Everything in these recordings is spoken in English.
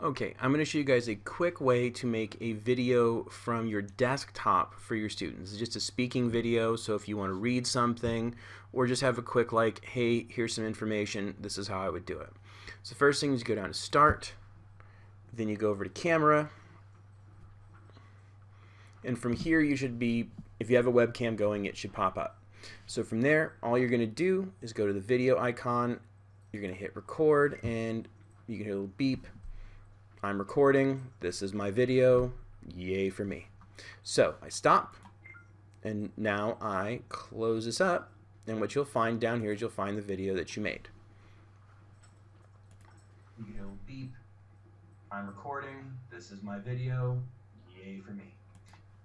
Okay, I'm going to show you guys a quick way to make a video from your desktop for your students. It's just a speaking video, so if you want to read something or just have a quick like, hey, here's some information, this is how I would do it. So first thing is you go down to Start, then you go over to Camera, and from here you should be, if you have a webcam going, it should pop up. So from there, all you're going to do is go to the video icon, you're going to hit record, and you can hear a little beep. I'm recording, this is my video, yay for me. So I stop, and now I close this up, and what you'll find down here is you'll find the video that you made. You can hear a little beep, I'm recording, this is my video, yay for me.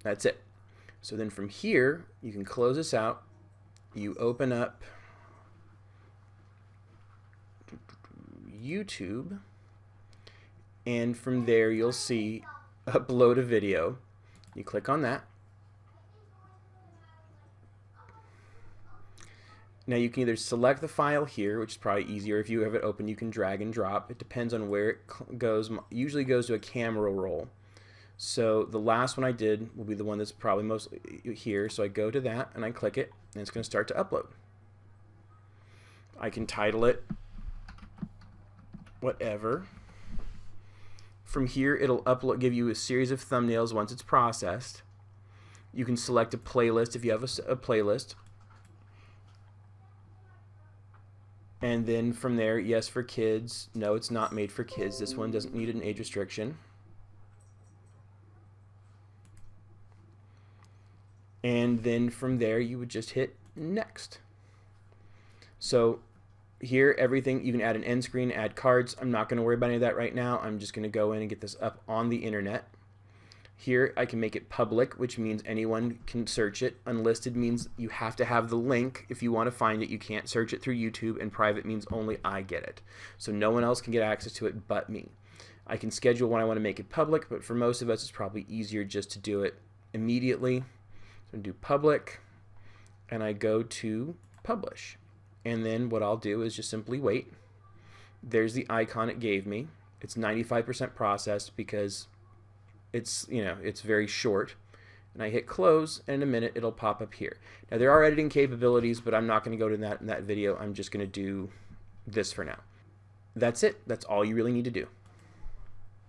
That's it. So then from here, you can close this out, you open up YouTube, and from there you'll see upload a video. You click on that. Now you can either select the file here, which is probably easier. If you have it open, you can drag and drop. It depends on where it goes. Usually goes to a camera roll. So the last one I did will be the one that's probably most here. So I go to that and I click it, and it's going to start to upload. I can title it whatever. From here, it'll give you a series of thumbnails once it's processed. You can select a playlist if you have a playlist. And then from there, yes for kids. No, it's not made for kids. This one doesn't need an age restriction. And then from there, you would just hit next. So here, everything, you can add an end screen, add cards. I'm not going to worry about any of that right now. I'm just going to go in and get this up on the internet. Here, I can make it public, which means anyone can search it. Unlisted means you have to have the link. If you want to find it, you can't search it through YouTube, and private means only I get it. So no one else can get access to it but me. I can schedule when I want to make it public, but for most of us, it's probably easier just to do it immediately. So I'm going to do public, and I go to publish. And then what I'll do is just simply wait. There's the icon it gave me. It's 95% processed because it's, it's very short. And I hit close, and in a minute it'll pop up here. Now there are editing capabilities, but I'm not going to go to that in that video. I'm just going to do this for now. That's it. That's all you really need to do.